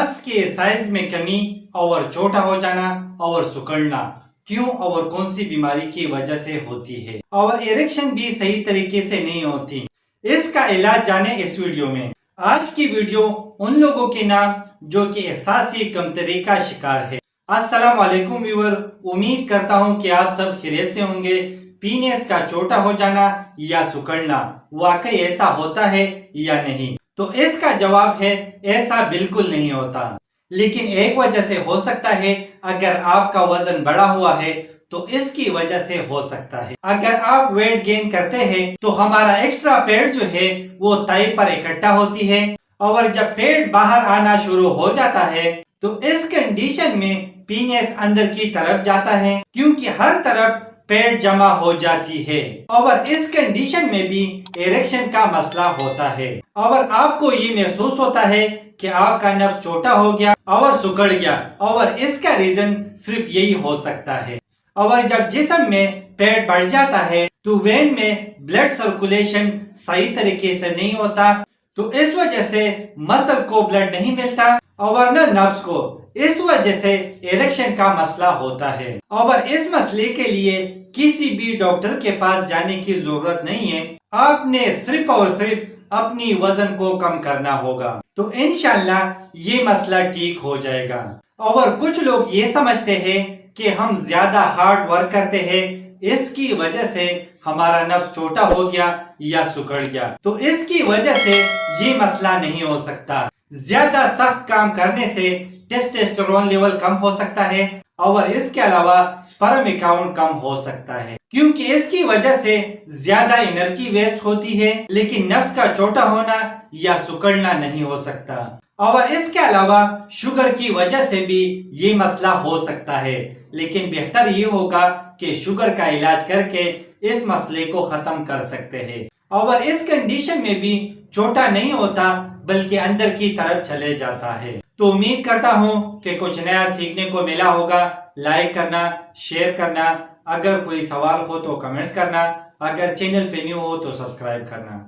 नफ्स के साइज में कमी और छोटा हो जाना और सिकुड़ना क्यों और कौन सी बीमारी की वजह से होती है और इरेक्शन भी सही तरीके से नहीं होती, इसका इलाज जाने इस वीडियो में। आज की वीडियो उन लोगों के नाम जो कि एहसासी कमतरी का शिकार है। अस्सलाम वालेकुम व्यूअर, उम्मीद करता हूँ कि आप सब खैरियत से होंगे। पीनेस का छोटा हो जाना या सिकुड़ना वाकई ऐसा होता है या नहीं? तो इसका जवाब है ऐसा बिल्कुल नहीं होता, लेकिन एक वजह से हो सकता है। अगर आपका वजन बढ़ा हुआ है तो इसकी वजह से हो सकता है। अगर आप वेट गेन करते हैं तो हमारा एक्स्ट्रा पेट जो है वो ताई पर इकट्ठा होती है और जब पेट बाहर आना शुरू हो जाता है तो इस कंडीशन में पीनेस अंदर की तरफ जाता है, क्योंकि हर तरफ पेट जमा हो जाती है और इस कंडीशन में भी इरेक्शन का मसला होता है और आपको ये महसूस होता है कि आपका नफ्स छोटा हो गया और सिकुड़ गया और इसका रीजन सिर्फ यही हो सकता है। और जब जिस्म में पेट बढ़ जाता है तो वेन में ब्लड सर्कुलेशन सही तरीके से नहीं होता, तो इस वजह से मसल को ब्लड नहीं मिलता और न नर्व्स को। इस वजह से इरेक्शन का मसला होता है और इस मसले के लिए किसी भी डॉक्टर के पास जाने की जरूरत नहीं है। आपने सिर्फ और सिर्फ अपनी वजन को कम करना होगा तो इंशाल्लाह ये मसला ठीक हो जाएगा। और कुछ लोग ये समझते हैं कि हम ज्यादा हार्ड वर्क करते हैं, इसकी वजह से हमारा नफ्स छोटा हो गया या सिकुड़ गया, तो इसकी वजह से ये मसला नहीं हो सकता। ज्यादा सख्त काम करने से टेस्टोस्टेरोन लेवल कम हो सकता है और इसके अलावा स्पर्म काउंट कम हो सकता है, क्योंकि इसकी वजह से ज्यादा एनर्जी वेस्ट होती है, लेकिन नफ्स का छोटा होना या सिकुड़ना नहीं हो सकता। और इसके अलावा शुगर की वजह से भी ये मसला हो सकता है, लेकिन बेहतर ये होगा कि शुगर का इलाज करके इस मसले को खत्म कर सकते हैं और इस कंडीशन में भी छोटा नहीं होता बल्कि अंदर की तरफ चले जाता है। तो उम्मीद करता हूँ कि कुछ नया सीखने को मिला होगा। लाइक करना, शेयर करना, अगर कोई सवाल हो तो कमेंट्स करना, अगर चैनल पे न्यू हो तो सब्सक्राइब करना।